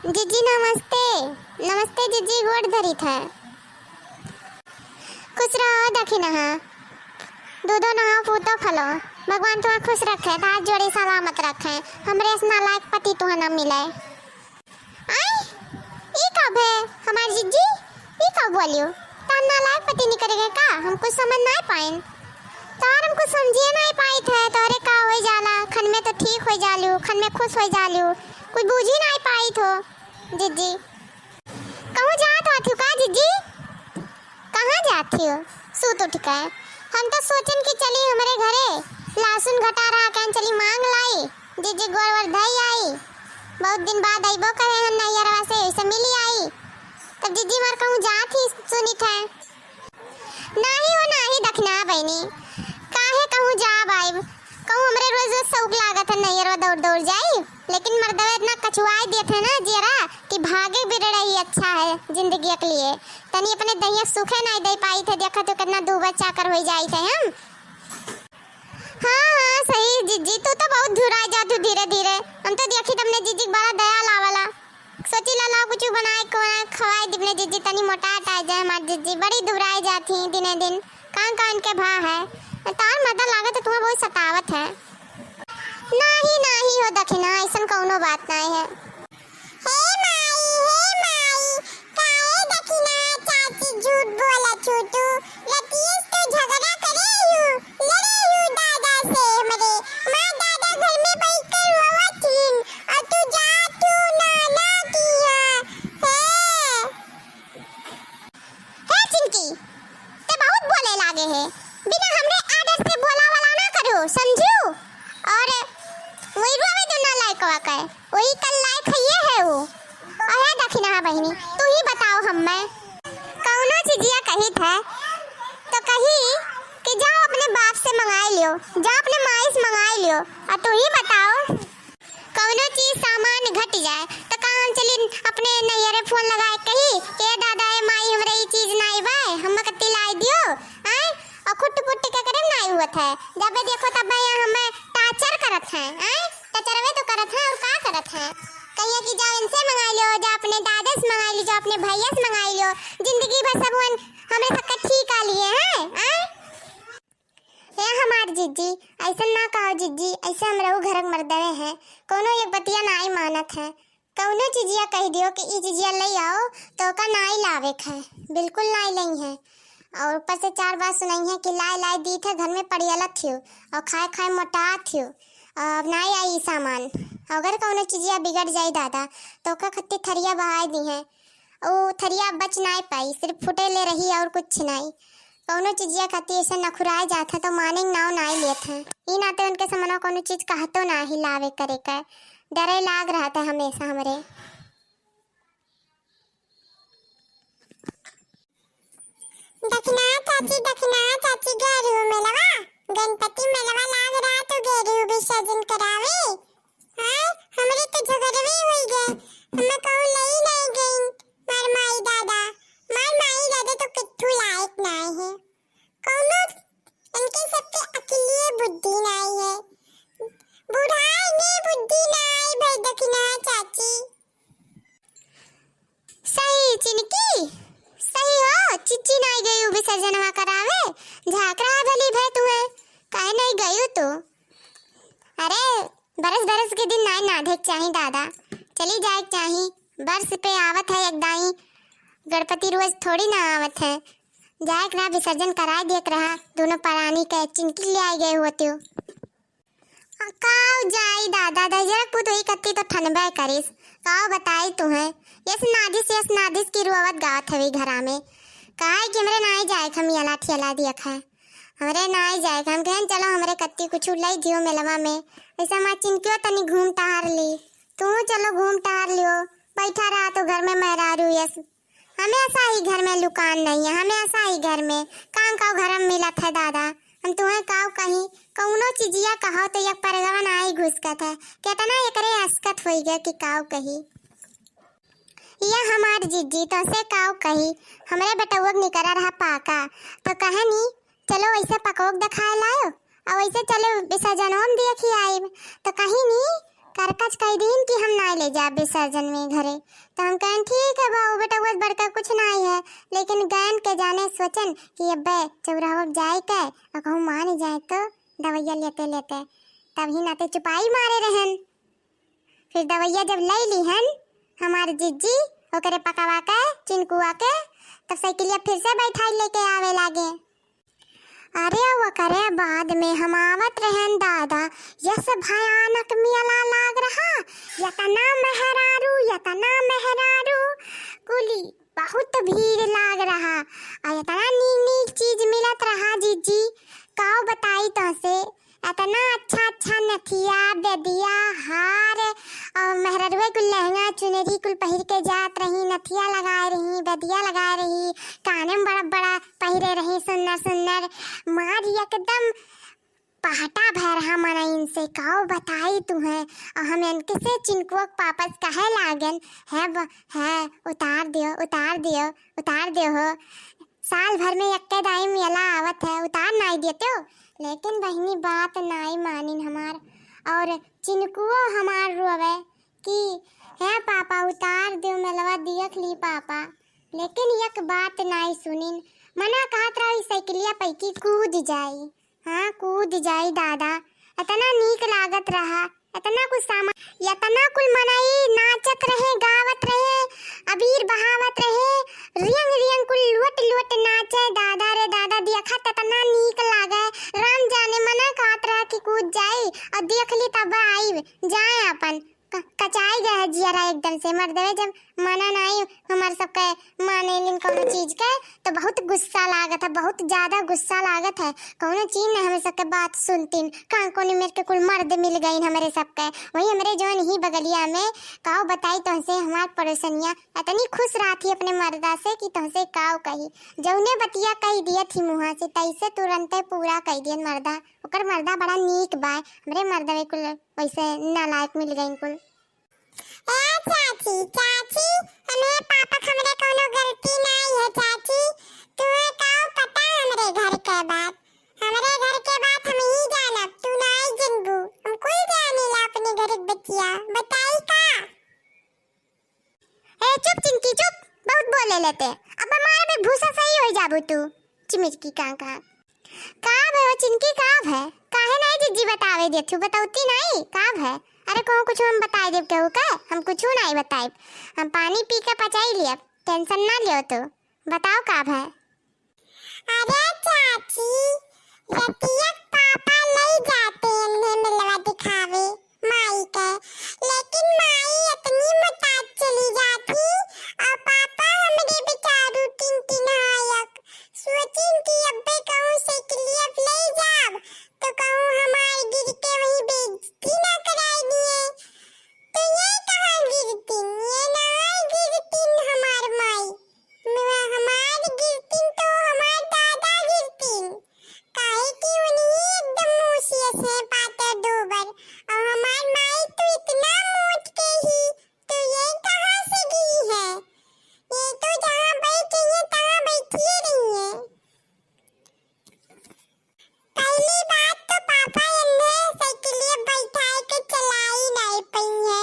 जीजी नमस्ते। नमस्ते जीजी, गोड़ धरी था। खुश रहो दखिन हाँ, दूधो नहा फूतो फलो, भगवान तुम्हें खुश रखे, हाथ जोड़ी सलामत रखे, हमरे इस नालायक पति तुम्हें न मिले। आई ये कब है हमारी जीजी, ये कब बोलियो तार नालायक पति नहीं करेगा का, हम कुछ समझ नहीं पाए, तार हमको समझिए नहीं पाई थे, तोरे का हो जाला, खन में तो ठीक हो जालू, खन में खुश हो जालू, कुछ बूझ ही नहीं पाई थो जीजी। कहूँ जात हो का जीजी, कहाँ जाती हो? सूत उठ के हम तो सोचन कि चली हमारे घरे लहसुन घटा रहा कहन चली मांग लाई, जीजी गोरवर धई आई, बहुत दिन बाद आईबो करे हम नैयरवा से ऐसे मिली आई, तब जीजी मार कहूँ जात ही सुनी थे। नाही हो नाही दखना बहनी, काहे कहूँ जा बाइब, कहूँ हमरे रोज रोज सौक लागत है नैयरवा दौड़ दौड़ जाई, लेकिन मर्दवे इतना कछुआई देते हैं ना जियरा कि भागे बिरड़ा ही अच्छा है जिंदगी के लिए, तनी अपने दहिया सूखे नहीं दे पाई थे, देखा तो कितना दूबा चाकर हो जाई थे हम। हाँ हाँ सही जीजी, तू तो बहुत धुराई जाती धीरे धीरे, हम तो देखी तुमने जीजी बड़ा दया लावाला, सोची ला कुछ बनाए खवाए दिपने जीजी तनी मोटा हटा जाए, हमारी जीजी बड़ी धुराई जाती दिने दिन, कान कान के भा है, तार मदद लागत है तुम्हें बहुत सतावत है। नहीं नहीं हो दखिना, ऐसा कौनो बात नहीं है। हे माई काहे दखिना चाची झूठ बोला छोटू, लतीश तो झगड़ा करे हूँ, लड़े हूँ दादा से, हमरे माँ दादा घर में बैठ कर रोवत थीन, और तू जा तू नाना किया है चिंकी, ते बहुत बोले लागे है, बिना हमरे आदर से बोला वाला ना करो समझू, और वही रोवे जो ना लायक वाका है, वही कल लायक है वो। अरे दखिना बहनी, तू ही बताओ हमें कौनो चीजिया कही थे तो कही कि जाओ अपने बाप से मंगाई लियो, जाओ अपने माई से मंगाई लियो, और तू ही बताओ कौनो चीज सामान घट जाए तो कहाँ हम चली अपने नैयरे फोन लगाए कही के दादा ए माई हमरे ये चीज नहीं बाय हम कत्ती लाई दियो, आए और खुट पुट के करे नहीं हुआ था, जब देखो तब यहाँ हमें टाचर करत है, आए टचरवे तो करत है और का करत है, कहिए कि जाओ इनसे मंगाई लो, जाओ अपने दादा से मंगाई लो, जाओ अपने भैया से मंगाई लो, जिंदगी भर सब हमरे सबका ठीक आ लिए हैं, आए ये हमार जीजी ऐसा ना कहो जीजी, ऐसे हम रहू घरक मर्दवे हैं, कोनो एक बतिया नाई मानत है, कौनो चीजिया कह दियो कि ई चीजिया ले आओ तो का नाई लावे है, बिल्कुल नाई नहीं है, और ऊपर से चार बात सुनाई है कि लाई दी थे घर में पड़ियाला थियो और खाए खाए मोटा थियो, अब नहीं आई सामान, अगर कौनो चीजिया बिगड़ जाए दादा तो का खत्ती थरिया बहाई दी है, वो थरिया बच नहीं पाई, सिर्फ फुटे ले रही और कुछ नहीं, कौनो चीजिया खाती ऐसे नखुराए जाता तो माने नाव नहीं लेते हैं, ई नाते उनके समनो कौनो चीज कहतो ना ही लावे करे का, डरे लाग रहा था हमेशा हमरे। दखना चाची गेरू मेलवा, गणपति मेलवा लाग रहा तो गेरू विसर्जन करावे, हाय हमरे तो झगड़वे हुई गए, हमें कहूँ नहीं गई, मार माई दादा तो किट्ठू लायक नहीं है, कौनो इनके सबके अकेले बुद्धि नहीं है, बुढ़ाई ने बुद्धि नहीं भाई दखना चाची। सही चिनकी सही हो, चिच्ची नहीं गई विसर्जनवा करावे, झाक रहा भली भाई तुम्हें, काहे नहीं गई तू? अरे बरस के दिन नहीं नाधे चाही दादा, चली जाए चाही, बरस पे आवत है एक दाई, गणपति रोज थोड़ी ना आवत है, जाए रहा विसर्जन कराए देख रहा, दोनों प्राणी के चिंकी ले आई गए होते हो, काव जाई दादा दजरक पुत हुई कत्ती तो ठनबे करिस, काव बताई तुम्हें, यस नादिस की रुआवत गावत हवी घरा में, काहे कि हमरे नाई जाए हम यला ठियला दिया खा, हमरे नाई जाए हम कहन चलो हमरे कत्ती कुछ लई दियो मेलवा में, ऐसा मां चिंकियो तनी घूम टहर ली, तू चलो घूम टहर लियो, बैठा रहा तो घर में मेहरारू यस, हमें ऐसा ही घर में लुकान नहीं है, हमें ऐसा ही घर में काव घर में मिलत है दादा, हम तुम्हें काव कहीं कौनो चीजिया कहो तो एक परगवन आई घुसकत है, कितना एकरे अस्कत होई गया कि काव कही, यह हमार जीजी तो से काव कही, हमरे बेटवक निकरा रहा पाका, तो कहे नी चलो वैसे पकोक दिखाए लायो, और वैसे चलो विसर्जन होम देखी आइब, तो कहीं नी करकच कह दिन कि हम ना ले जा विसर्जन में घरे। तो हम कहें ठीक है बाबू बेटा बस बड़का कुछ नहीं है, लेकिन गैन के जाने सोचन कि अब्बे चौराहा जाए के और कहूँ मान जाए तो दवैया लेते लेते तभी नाते चुपाई मारे रहन। फिर दवैया जब ले ली हन हमारे जिज्जी ओकरे पकावा के चिनकुआ के, तब साइकिलिया फिर से बैठाई लेके आवे लागे। अरे वो करे बाद में हम आवत रहन दादा, यस भयानक मेला लाग रहा, यतना मेहरारू कुली बहुत भीड़ लाग रहा और यतना नीक नीक चीज मिलत रहा जीजी, काओ बताई तो से इतना अच्छा नथिया बेदिया हार और मेहररुए कुल लहंगा चुनरी कुल पहिर के जात रही, नथिया लगाए रही, बेदिया लगाए रही, काने में बड़ा बड़ा पहिरे रही सुंदर मार एकदम पहटा भर रहा मना इनसे, काओ बताई तुम्हें। और हम इनके से चिनकुआ वापस कहे लागन है उतार दियो हो, साल भर में एक दाई मेला आवत है, उतार नहीं देते हो। लेकिन बहनी बात नहीं मानिन हमार, और चिनकुओ हमार रोवे कि है पापा उतार दो मेलवा देख ली पापा, लेकिन एक बात नहीं सुनिन, मना कहत रही साइकिलिया पैकी कूद जाई। हाँ कूद जाई दादा, इतना नीक लागत रहा, इतना कुछ सामान, इतना कुल मनाई नाचत रहे गावत रहे अबीर बहावत रहे, रियंग कुल लुट नाचे दादा रे दादा, देखत इतना नीक लागे, राम जाने मना कहत रहा कि कूद जाई और देख ली तब आई जाए अपन कचाई गए जियरा एकदम से मर देवे। जब मना नहीं हमारे सबके माने लिन कोनो चीज के तो बहुत गुस्सा लागत है, बहुत ज्यादा गुस्सा लागत है, कोनो चीज ने हमें सबके बात सुनतीन, कहाँ कोनी मेरे के कुल मर्द मिल गई हमारे सबके, वही हमारे जौन ही बगलिया में काव बताई तुमसे हमार पड़ोसनिया इतनी खुश रहती अपने मर्दा से कि तुमसे काव कही, जौने बतिया कही दिया थी मुँह से तैसे तुरंत पूरा कह दियन मर्दा, ओकर मर्दा बड़ा नीक बा, हमरे मर्दा में कुल वैसे नालायक मिल गई कुल। चाची हमें पापा हमरे कोनो गलती नहीं है चाची, तुम्हें काओ पता हमरे घर के बात, हमरे घर के बात हम ही जानब, तू नहीं जनबू, हम कोई जाने ला अपने घर के बच्चिया, बताई का। ए चुप चिंकी चुप, बहुत बोले लेते, अब हमारे में भूसा सही हो जाबू तू, चिमिचकी काका काब है वो चिंकी काब है, काहे नहीं जिज्जी बतावे देथु, बताउती नहीं काब है। अरे कहूँ कुछ हम बताए देव केहू का, हम कुछ नहीं बताए, हम पानी पी के पचाई लिया, टेंशन ना लियो तो बताओ काब है। अरे चाची रतिया पापा ले जाते इन्हें मिलवा दिखावे माई के, लेकिन माई इतनी मुताज चली जाती और पापा हमरे बेचारू टिन हायक सोचिन कि अब्बे कहूँ साइकिलिया ले जाब तो कहूँ हमारे गिर के वहीं बेइज्जती ना कराई दिए, तो ये कहाँ गिरतीन, ये ना गिरतीन हमार माई, हमार गिरतीन तो हमार दादा गिरतीन, काहे कि उन्हीं एकदम मूसियस है पातर दोबर, और हमार माई तो इतना मोट के ही, तो ये कहाँ से गिरी है, ये तो जहाँ बैठी है तहाँ बैठी रही है। पहली बात तो पापा इन्हें साइकिलिया बैठाए के चलाई नहीं पाई है,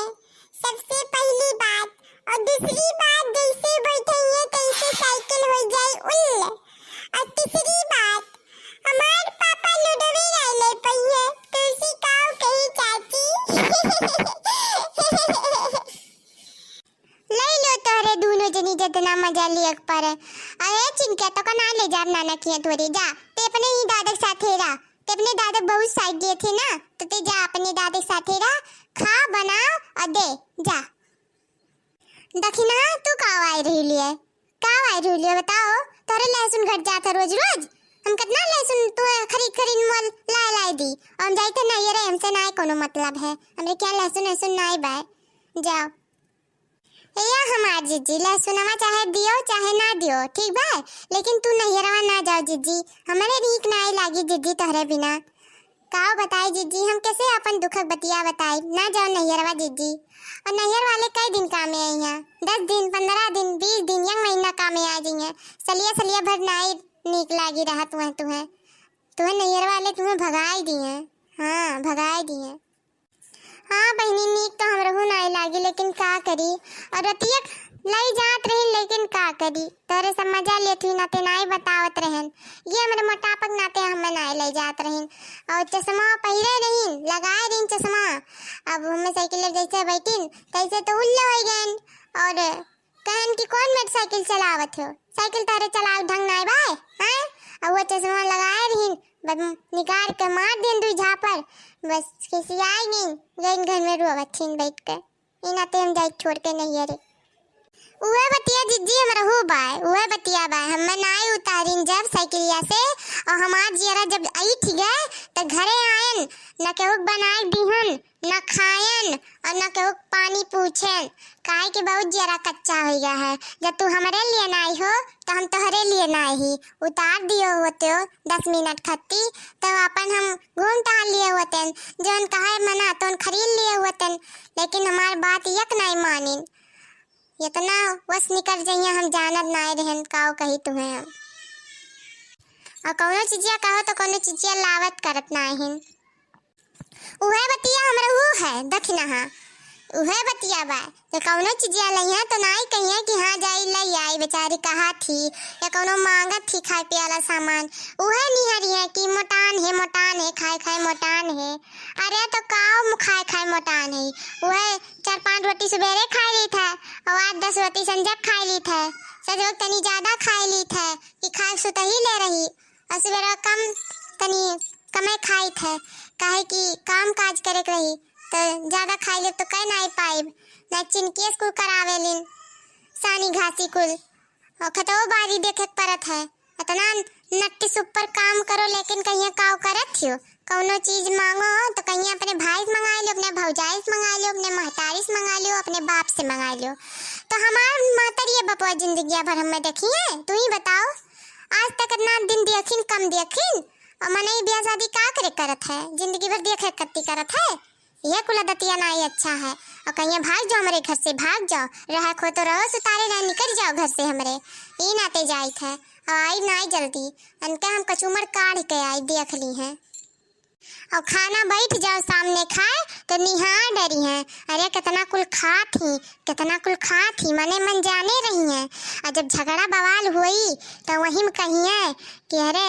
सबसे पहली बात, और दूसरी बात जैसे बैठे हैं तैसे साइकिल हो जाए उल्ल, और तीसरी बात हमारे पापा लुडवे नहीं ले पाई है, तो उसी काव कही चाची ले लो तोरे दोनों जनी जितना मजा लिया पर, अरे चिंकिया तो कना ले जा नाना किया थोड़ी जा, ते अपने ही दादा के साथ रहा, ते अपने दादा बहुत साइड दिए थे ना, तो ते जा अपने दादा के साथ रहा, खा बना और दे जा। दखिना तू काव आई रही लिए बताओ, तोरे लहसुन घट जाता रोज हम कितना लहसुन तू खरीद मोल ला दी, और हम जाते नहीं रे हमसे ना कोनो मतलब है, हमरे क्या लहसुन नहीं बाय, जाओ या हमार जिज्जी लहसुनवा चाहे दियो चाहे ना दियो ठीक बा, लेकिन तू नैहरवा ना जाओ जिज्जी, हमारे नीक नहीं लागी जिज्जी तोहरे बिना, काओ बताई जिज्जी हम कैसे अपन दुखक बतिया बताई, ना जाओ नैहरवा जिज्जी, और नैहर वाले कई दिन कामे आई हैं, 10 दिन 15 दिन 20 दिन या महीना कामे आ जाइए, सलिया भर नहीं नीक लागी रहा तुम्हें नैहर वाले तुम्हें भगाई दिए, हाँ भगाई दिए। हाँ बहनी नीक तो हमरहू नहीं लागी, लेकिन का करी। और रतिया लाई जात रही, लेकिन का करी, तोरे सब मजा लेत हुई नाते नहीं बतावत रहन। ये हमरे मोटापक नाते हमें नहीं ले जात रहन। और चश्मा पहिरे रही, लगाए रही चश्मा। अब हमें साइकिल ले जैसे बैठीन तैसे तो उल्ले हो गए। और कहन कि कौन मोटरसाइकिल चलावत हो, साइकिल तारे चलाव ढंग नहीं बाय हैं। और वो चश्मा लगाए रही, बस निकाल के मार देन दू झापर, बस किसी आई नहीं गई घर में रोवत थीन बैठ कर। इनाते हम जाए छोड़ के नहीं अरे उहे बतिया जिज्जी हमरा हो बाय, उहे बतिया बाय हमें नाई उतारिन जब साइकिलिया से। और हमार जियरा जब आई थी गए तो घरे आयन, न केहू बनाए दिहन, न खायन और न केहू पानी पूछेन। काहे कि बहुत जियरा कच्चा हो गया है। जब तू हमारे लिए नाई हो तो हम तोहरे लिए नाई ही उतार दियो होते हो 10 मिनट खत्ती, तो अपन हम घूम टहल लिए होते, जौन कहे मना तो खरीद लिए होते। लेकिन हमार बात यक नहीं मानिन, इतना बस निकल जाइए हम जानत नहीं रहन काओ कही तुम्हें हम। और कौनो चीजिया कहो तो कौनो चीजिया लावत करत नहीं। उहे बतिया हमरा वो है दखना हा, उहे बतिया बा तो कौनो चीजिया लई है तो नहीं कहिए कि हाँ जाई लई आई बेचारी कहा थी या कौनो मांगत थी खाए पियाला सामान। उहे निहरी है कि मोटान है खाए खाए मोटान है। अरे तो काओ खाए खाए मोटान है, उहे 4-5 रोटी सवेरे खाई ली था और 8-10 रोटी संजय खाई ली था। सजो तनी ज्यादा खाई ली था कि खाए सुत ही ले रही, और सवेरे कम तनी कमे खाई थे काहे कि काम काज करे रही, तो ज्यादा खाई ले तो कह नहीं पाइब ना चिनकेस कुल करावेलिन सानी घासी कुल। और खतो बारी देखे परत है इतना नट्टी सुपर काम करो, लेकिन कहीं काव करत थियो। कौनो चीज मांगो तो कहीं अपने भाई से मंगा लो, अपने भौजाई से मंगा लो, अपने महतारी से मंगा लो, अपने बाप से मंगा लो। तो हमार मातरिया बपुआ जिंदगी भर हमें देखी है, तू ही बताओ आज तक इतना दिन देखिन कम देखिन। और मने ब्याह शादी का करे करत है, जिंदगी भर देखे कत्ती करत है। यह कुला दतिया नहीं अच्छा है। और कहीं भाग जाओ हमारे घर से, भाग जाओ, रहा खो तो रहो सुतारे रह निकल जाओ घर से हमरे। ई नाते जाई थे और आई नहीं जल्दी अनके हम कचूमर काढ़ के आई देख ली है। और खाना बैठ जाओ सामने खाए तो निहार डरी है, अरे कितना कुल खा थी मने मन जाने रही है। और जब झगड़ा बवाल हुई तो वहीं में कहिए कि अरे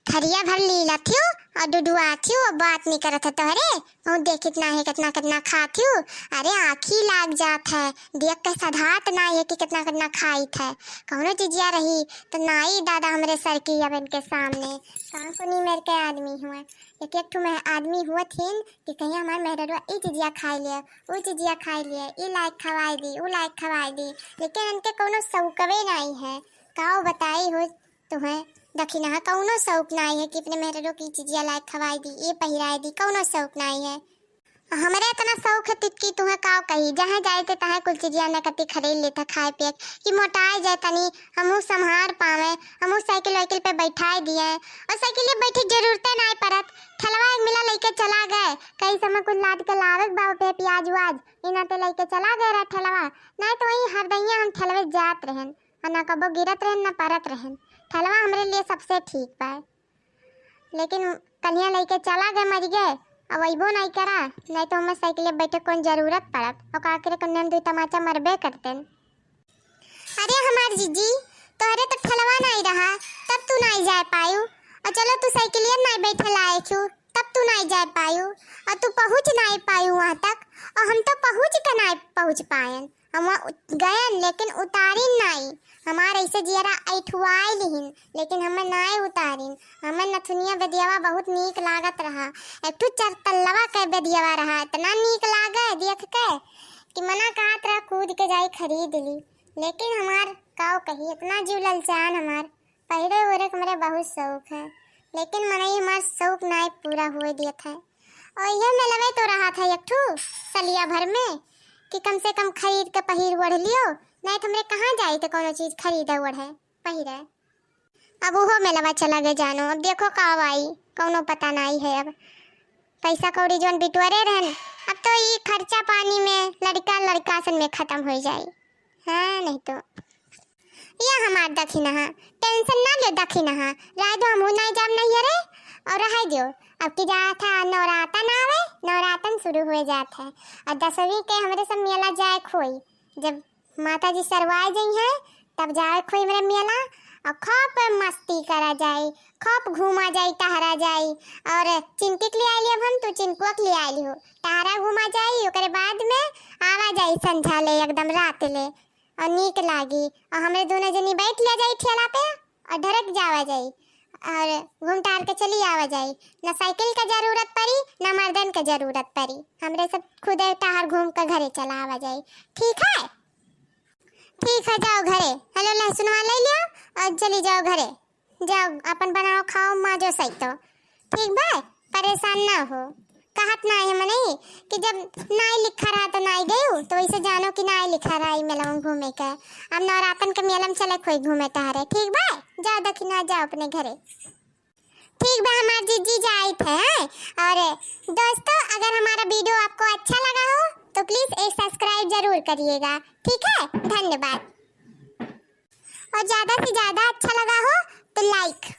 थरिया भर लीला थियो और डुडुआ थियो और बात नहीं करत है तोहरे और देख कितना खा थियो। अरे आँखी लाग जात है देख के सधात ना है कि कितना खाई थे। कौनो चीजिया रही तो नाई दादा हमरे सर की अब इनके सामने कहाँ को नहीं मेरे के आदमी हुए एक ठो में आदमी हुआ थीन कि कहीं हमारे मेहरवा ई चीजिया खाई लिया वो चीजिया खाई लिया, ई लायक खवाई दी वो लायक खवाई दी, लेकिन इनके कौनो शौकवे नहीं है। काओ बताई हो तुम्हें दखिना कौनो शौक नहीं है कि अपने मेहरो की चीजिया लायक खवाई दी ये पहिराई दी, कौनो शौक नहीं है। हमारे इतना शौक है तितकी तुम्हें काव कही जहाँ जाए थे तहाँ कुल चीजिया न कति खरीद लेता खाए पिए कि मोटाई जाए तनी हमू संभार पावे, हमू साइकिल वाइकिल पे बैठाए दिए और साइकिल पे बैठे जरूरत नहीं पड़त। ठलवा एक मिला लेके चला गए कहीं समय कुछ लाद के लावे बाबू पे प्याज वाज इना ते लेके चला गए रहा ठलवा, नहीं तो वही हरदैया हम ठलवे जात रहन और ना कबो गिरत रहन ना परत रहन। ठलवा हमारे लिए सबसे ठीक पाए, लेकिन कन्या लेके चला गए मर गए अब अबो नहीं करा, नहीं तो हमें साइकिल बैठे कौन जरूरत पड़त और काकरे कन्या में 2 तमाचा मरबे करते। अरे हमार जीजी तोहरे तो ठलवा नहीं रहा तब तू नहीं जा पायू, और चलो तू साइकिल नहीं बैठे लाए छू तब तू नहीं जा पायू और तू पहुँच नहीं पायू वहाँ तक, और हम तो पहुँच के नहीं पहुँच पाए। हम गए लेकिन उतारिन नहीं, हमारे ऐसे जियरा ऐठुआई लिहिन लेकिन हमें नहीं उतारिन। हमें नथुनिया बेदियावा बहुत नीक लागत रहा, एक ठो 4 तल्लवा के बेदियावा रहा, इतना नीक लागे देख के कि मना कहत रहा कूद के जाई खरीद ली। लेकिन हमार काव कही इतना जीव ललचान हमार पहिरे ओरे के मेरे बहुत शौक है, लेकिन मना ही हमार शौक नहीं पूरा हुए दिया था। और यह में लवे तो रहा था एक ठो सलिया भर में कि कम से कम खरीद के पहिर ओढ़ लियो, नहीं तो हमरे कहाँ जाई थे कोनो चीज खरीदे ओढ़े पहिरे। अब वो मेलवा चला गए जानो, अब देखो कब आई कोनो पता नहीं है। अब पैसा कौड़ी जोन बिटोरे रहन अब तो ये खर्चा पानी में लड़का सन में खत्म हो जाए। हाँ नहीं तो या हमार दखिना टेंशन ना ले दखिना राय दो हम नहीं जाम नहीं अरे और रह दियो अब की जा था नवरातन आवे, नवरातन शुरू हो जात है और 10वीं के हमरे सब मेला जाए खोई। जब माता जी सरवाए गई हैं तब जाए खोई मेरे मेला और खूब मस्ती करा जाए, खूब घूमा जाए, टहरा जाए। और चिंकी के लिए आइली अब हम, तू चिंकुआ के लिए आइली हो, टहरा घूमा जाए। ओकरे बाद में आवा जाए संझा ले एकदम रात ले और नीक लागी और हमरे दोनों जनी बैठ लिया जाए ठेला पे और ढरक जावा जाए और घूम टहर के चली आवा जाए। ना साइकिल का जरूरत पड़ी ना मर्दन का जरूरत पड़ी, हमरे सब खुद टहर घूम कर घरे चला आवा जाए। ठीक है, ठीक है, जाओ घरे। हेलो लहसुन वाला ले लिया और चली जाओ घरे, जाओ अपन बनाओ खाओ माजो सही तो ठीक बा, परेशान ना हो। कहत ना है मने कि जब नाई लिखा रहा तो नाई गई तो इसे जानो कि नाई लिखा रहा मेला में घूमे का। अब नवरातन के मेला में चले कोई घूमे टहरे। ठीक बा, जाओ दखिना, जाओ अपने घरे। ठीक बा, हमारे जीजी जाए थे। और दोस्तों अगर हमारा वीडियो आपको अच्छा लगा हो तो प्लीज एक सब्सक्राइब जरूर करिएगा। ठीक है, धन्यवाद। और ज्यादा से ज्यादा अच्छा लगा हो तो लाइक।